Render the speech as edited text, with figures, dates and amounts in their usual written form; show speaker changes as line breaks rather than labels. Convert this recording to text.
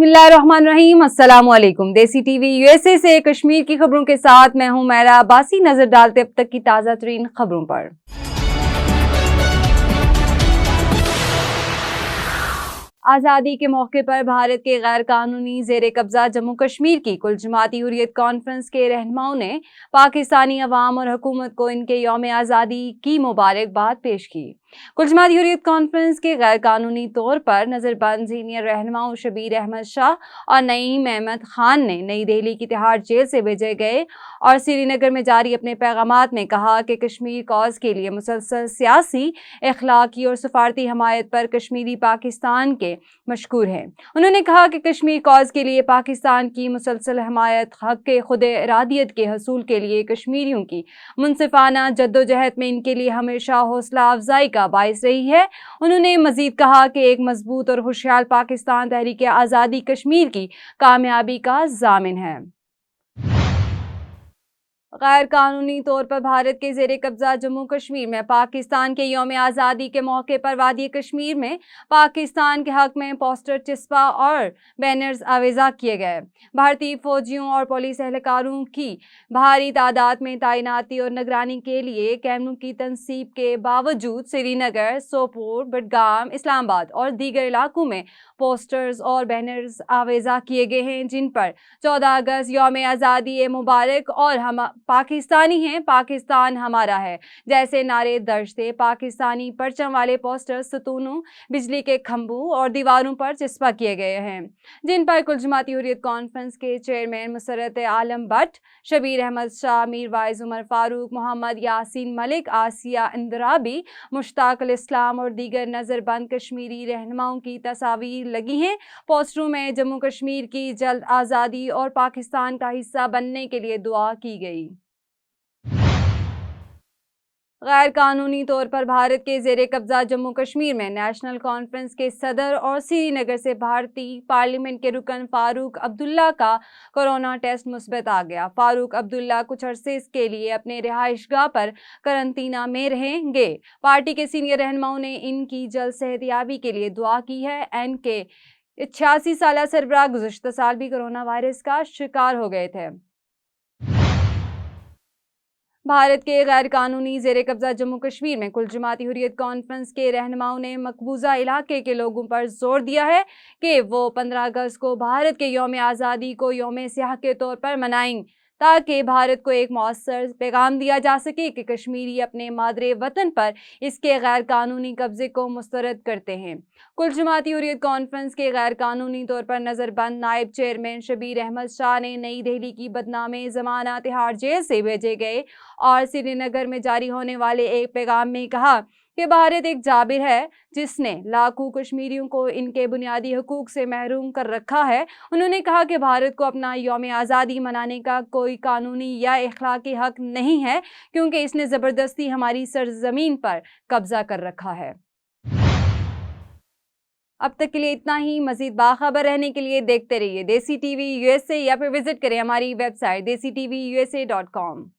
बिस्मिल्लाहिर्रहमानिर्रहीम। अस्सलाम वालेकुम। देसी टीवी यूएसए से कश्मीर की खबरों के साथ मैं हूं मैरा अब्बासी। नजर डालते अब तक की ताज़ा तरीन खबरों पर। आज़ादी के मौके पर भारत के गैर कानूनी जेर कब्जा जम्मू कश्मीर की कुल जमाती हुर्रियत कॉन्फ्रेंस के रहनुमाओं ने पाकिस्तानी अवाम और हुकूमत को इनके यौम आज़ादी की मुबारकबाद पेश की। कुल जमाती हुर्रियत कॉन्फ्रेंस के गैर कानूनी तौर पर नजरबंद सीनियर रहनुमाओं शबीर अहमद शाह और नईम अहमद खान ने नई दिल्ली की तिहाड़ जेल से भेजे गए और श्रीनगर में जारी अपने पैगामात में कहा कि कश्मीर कॉज के लिए मुसलसल सियासी, अखलाकी और सफारती हमायत पर कश्मीरी पाकिस्तान के मशकूर हैं। उन्होंने कहा कि कश्मीर कॉज के लिए पाकिस्तान की मुसलसल हमायत हक के खुद इरादियत के हसूल के लिए कश्मीरियों की मुनसिफाना जद्दोजहद में इनके लिए हमेशा हौसला अफजाई का बाइस रही है। उन्होंने मजीद कहा कि एक मजबूत और खुशहाल पाकिस्तान तहरीक आज़ादी कश्मीर की कामयाबी का जामिन है। गैर कानूनी तौर पर भारत के जेर कब्जा जम्मू कश्मीर में पाकिस्तान के यौम आज़ादी के मौके पर वादी कश्मीर में पाकिस्तान के हक में पोस्टर, चिस्पा और बैनर्स आवेजा किए गए। भारतीय फौजियों और पुलिस एहलकारों की भारी तादाद में तैनाती और निगरानी के लिए कैमरों की तनसीब के बावजूद श्रीनगर, सोपोर, बडगाम, इस्लामाबाद और दीगर इलाकों में पोस्टर्स और बैनर्स आवेजा किए गए हैं, जिन पर 14 अगस्त यौम आज़ादी मुबारक और हम पाकिस्तानी हैं, पाकिस्तान हमारा है जैसे नारे दर्ज थे। पाकिस्तानी परचम वाले पोस्टर सतूनों, बिजली के खंभों और दीवारों पर चिस्पा किए गए हैं, जिन पर कुल जमाती हुर्रियत कॉन्फ्रेंस के चेयरमैन मुसर्रत आलम भट्ट, शबीर अहमद शाह, मीर वाइज उमर फारूक, मोहम्मद यासीन मलिक, आसिया इंदराबी, मुश्ताक अल इस्लाम और दीगर नजरबंद कश्मीरी रहनुमाओं की तस्वीर लगी हैं। पोस्टरों में जम्मू कश्मीर की जल्द आज़ादी और पाकिस्तान का हिस्सा बनने के लिए दुआ की गई। गैर कानूनी तौर पर भारत के जेर कब्जा जम्मू कश्मीर में नेशनल कॉन्फ्रेंस के सदर और श्रीनगर से भारतीय पार्लियामेंट के रुकन फारूक अब्दुल्ला का कोरोना टेस्ट मुस्बत आ गया। फारूक अब्दुल्ला कुछ अरसे के लिए अपने रिहाइशगाह पर करंतना में रहेंगे। पार्टी के सीनियर रहनुमाओं ने इनकी जल्द सेहतयाबी के लिए दुआ की है। इनके 86 साल सरबराह गुज़श्ता साल भी कोरोना वायरस का शिकार हो गए थे। भारत के गैर कानूनी जेर कब्जा जम्मू कश्मीर में कुल जमाती हुर्रियत कॉन्फ्रेंस के रहनुमाओं ने मकबूजा इलाके के लोगों पर जोर दिया है कि वो 15 अगस्त को भारत के यौम आज़ादी को यौम सियाह के तौर पर मनाएं, ताकि भारत को एक मौसर पैगाम दिया जा सके कि कश्मीरी अपने मादरे वतन पर इसके गैर कानूनी कब्जे को मुस्तरद करते हैं। कुल जमाती हुर्रियत कॉन्फ्रेंस के गैर कानूनी तौर पर नजरबंद नायब चेयरमैन शबीर अहमद शाह ने नई दिल्ली की बदनामे जमाना तिहाड़ जेल से भेजे गए और श्रीनगर में जारी होने वाले एक पैगाम में कहा कि भारत एक जाबिर है जिसने लाखों कश्मीरियों को इनके बुनियादी हकूक से महरूम कर रखा है। उन्होंने कहा कि भारत को अपना यौम आज़ादी मनाने का कोई कानूनी या अखलाकी हक नहीं है, क्योंकि इसने ज़बरदस्ती हमारी सरजमीन पर कब्जा कर रखा है। अब तक के लिए इतना ही। मज़ीद बाखबर रहने के लिए देखते रहिए देसी टीवी यूएसए या फिर विजिट करें हमारी वेबसाइट DesiTVUSA.com।